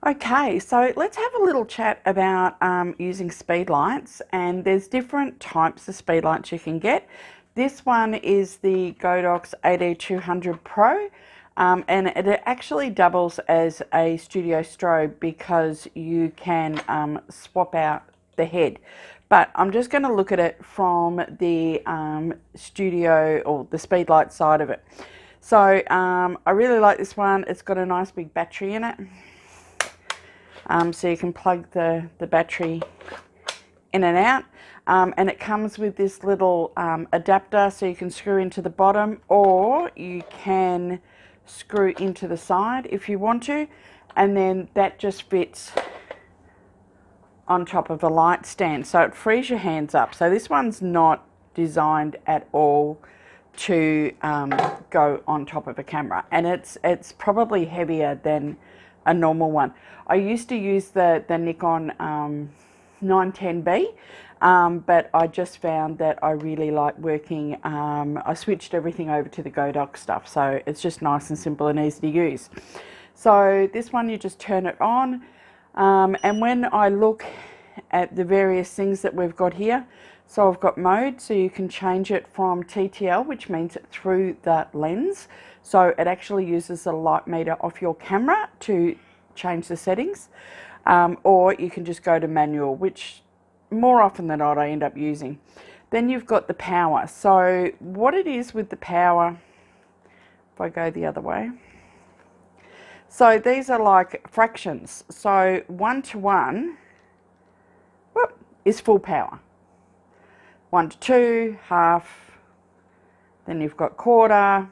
Okay, so let's have a little chat about using speed lights, and there's different types of speed lights you can get. This one is the Godox AD200Pro, and it actually doubles as a studio strobe because you can swap out the head. But I'm just going to look at it from the studio or the speed light side of it. So I really like this one. It's got a nice big battery in it. So you can plug the battery in and out, and it comes with this little adapter, so you can screw into the bottom or you can screw into the side if you want to, and then that just fits on top of a light stand, so it frees your hands up. So this one's not designed at all to go on top of a camera, and it's probably heavier than a normal one. I used to use the Nikon 910B, but I just found that I really like working. I switched everything over to the Godox stuff, so it's just nice and simple and easy to use. So this one, you just turn it on, and when I look at the various things that we've got here, so I've got mode, so you can change it from TTL, which means through the lens. So it actually uses a light meter off your camera to change the settings, or you can just go to manual, which more often than not I end up using. Then you've got the power. So what it is with the power, if I go the other way, so these are like fractions. So 1 to 1 is full power. 1 to 2, half, then you've got quarter,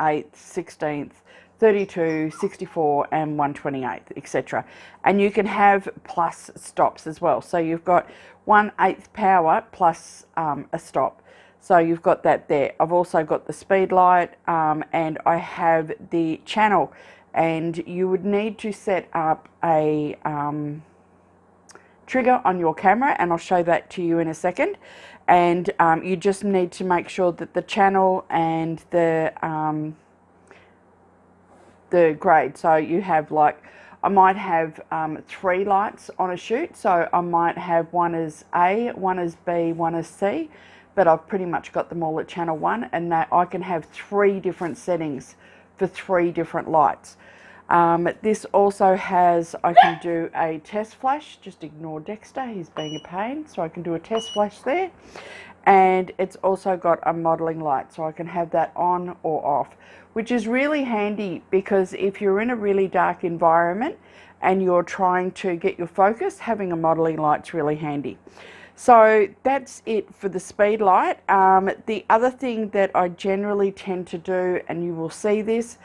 1/8, 1/16, 32, 64 and 1/28, etc. And you can have plus stops as well. So you've got 1/8 power plus a stop. So you've got that there. I've also got the speed light, and I have the channel, and you would need to set up a trigger on your camera, and I'll show that to you in a second. And you just need to make sure that the channel and the grade, so you have, like, I might have 3 lights on a shoot, so I might have one as A, one as B, one as C, but I've pretty much got them all at channel 1, and that I can have 3 different settings for 3 different lights. This also has, I can do a test flash, just ignore Dexter, he's being a pain, so I can do a test flash there. And it's also got a modeling light, so I can have that on or off, which is really handy because if you're in a really dark environment and you're trying to get your focus, having a modeling light's really handy. So that's it for the speed light. The other thing that I generally tend to do, and you will see this,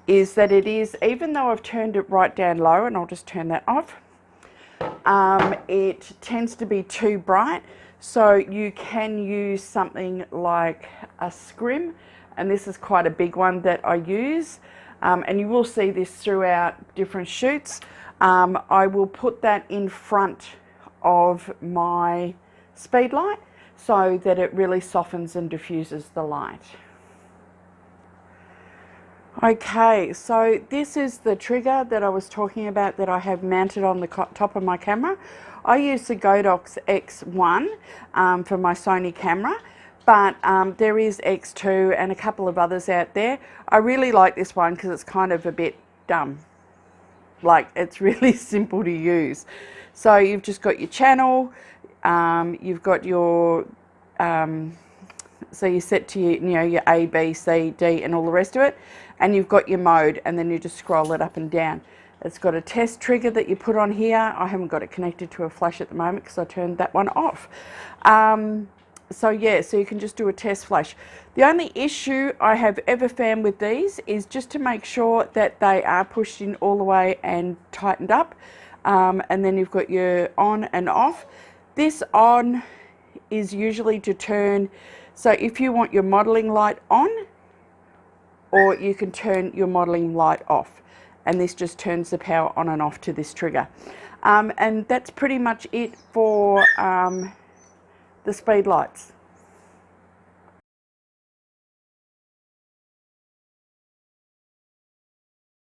is that it is, even though I've turned it right down low, and I'll just turn that off, it tends to be too bright. So you can use something like a scrim, and this is quite a big one that I use, and you will see this throughout different shoots. I will put that in front of my speed light so that it really softens and diffuses the light. Okay, so this is the trigger that I was talking about that I have mounted on the top of my camera. I use the Godox X1 for my Sony camera, but there is X2 and a couple of others out there. I really like this one because it's kind of a bit dumb. Like, it's really simple to use. So you've just got your channel, you've got your so you set to your, your A, B, C, D and all the rest of it, and you've got your mode, and then you just scroll it up and down. It's got a test trigger that you put on here. I haven't got it connected to a flash at the moment because I turned that one off. So yeah, so you can just do a test flash. The only issue I have ever found with these is just to make sure that they are pushed in all the way and tightened up, and then you've got your on and off. This on is usually to turn, so if you want your modeling light on, or you can turn your modeling light off, and this just turns the power on and off to this trigger. And that's pretty much it for the speed lights.